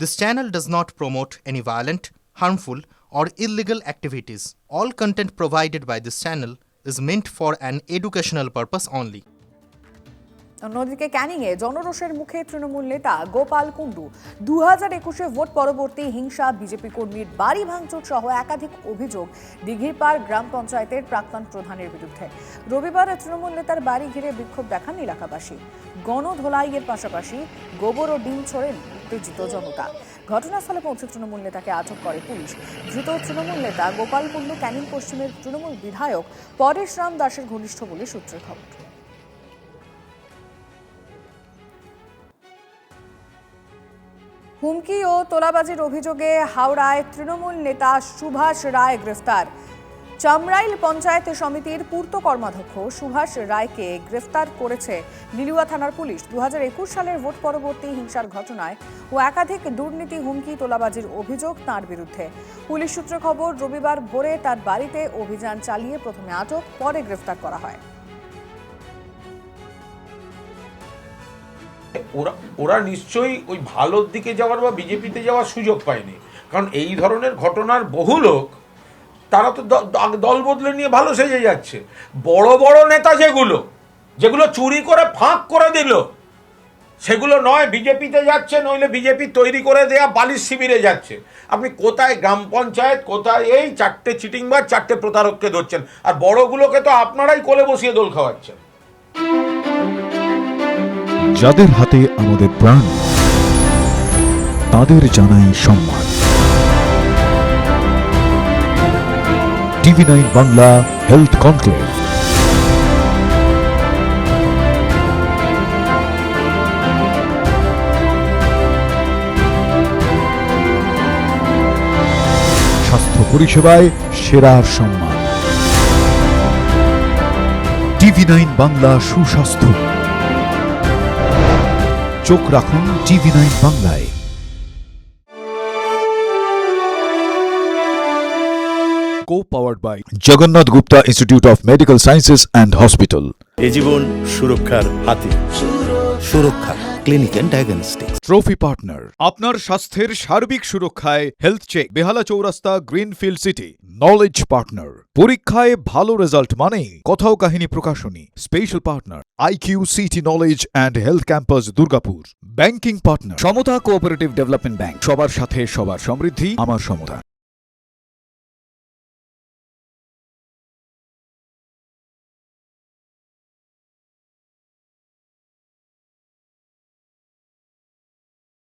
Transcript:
This channel does not promote any violent, harmful, or illegal activities. All content provided by this channel is meant for an educational purpose only. অন্যদিকে ক্যানিংয়ে জনরোষের মুখে তৃণমূল নেতা Gopal Kundu 2021-এ vote পরবর্তী হিংসা, BJP কর্মীর বাড়ি ভাঙচুর সহ একাধিক অভিযোগ দিঘিরপাড় গ্রাম পঞ্চায়েতের প্রাক্তন প্রধানের বিরুদ্ধে। রবিবার তৃণমূল নেতার বাড়ি ঘিরে বিক্ষোভ দেখান এলাকাবাসী। গণধোলাইয়ের পাশাপাশি গোবর ও ডিম ছোড়েন উত্তেজিত জনতা। ঘটনাস্থলে পৌঁছে তৃণমূল নেতাকে আটক করে পুলিশ। ধৃত তৃণমূল নেতা গোপাল কুণ্ডু ক্যানিং পশ্চিমের তৃণমূল বিধায়ক পরেশ রাম দাসের ঘনিষ্ঠ বলে সূত্রের খবর। হুমকি ও তোলাবাজির অভিযোগে হাওড়ায় তৃণমূল নেতা সুভাষ রায় গ্রেফতার। চামরাইল পঞ্চায়েত সমিতির পূর্ত কর্মাধ্যক্ষ সুভাষ রায়কে গ্রেফতার করেছে লিলুয়া থানার পুলিশ। 2021 সালের ভোট পরবর্তী হিংসার ঘটনায় ও একাধিক দুর্নীতি, হুমকি, তোলাবাজির অভিযোগ তাঁর বিরুদ্ধে। পুলিশ সূত্রে খবর, রবিবার ভোরে তার বাড়িতে অভিযান চালিয়ে প্রথমে আটক, পরে গ্রেফতার করা হয়। ওরা নিশ্চয়ই ওই ভালোর দিকে যাওয়ার বা বিজেপিতে যাওয়ার সুযোগ পায়নি, কারণ এই ধরনের ঘটনার বহু লোক তারা তো দল বদলে নিয়ে ভালো সেজে যাচ্ছে। বড় বড় নেতা যেগুলো চুরি করে ফাঁক করে দিল, সেগুলো নয় বিজেপিতে যাচ্ছে, নইলে বিজেপি তৈরি করে দেয়া বালিশ শিবিরে যাচ্ছে। আপনি কোথায় গ্রাম পঞ্চায়েত, কোথায় এই 4টে চিটিংবাজ, 4টে প্রতারককে ধরছেন, আর বড়গুলোকে তো আপনারাই কোলে বসিয়ে দোল খাওয়াচ্ছেন। যাদের হাতে আমাদের প্রাণ, তাদের জানাই সম্মান। TV9 Bangla health conclave. স্বাস্থ্য পরিষেবায় সেরার সম্মান। TV9 বাংলা সুস্বাস্থ্য। চোখ রাখুন TV9 বাংলায়। Co-powered by Jagannath Gupta Institute of Medical Sciences and Hospital. এ জীবন সুরক্ষার হাতে। Suraksha clinic and diagnostics. Trophy partner আপনার স্বাস্থ্যের সার্বিক সুরক্ষায় হেলথ চেক, বেহালা চৌরাস্তা, গ্রিনফিল্ড সিটি। নলেজ পার্টনার পরীক্ষায় ভালো রেজাল্ট মানেই কথাও কাহিনী প্রকাশনী। Special partner IQ city knowledge and health campus, Durgapur. Banking partner Samata cooperative development bank. সবার সাথে সবার সমৃদ্ধি, আমার সমতা।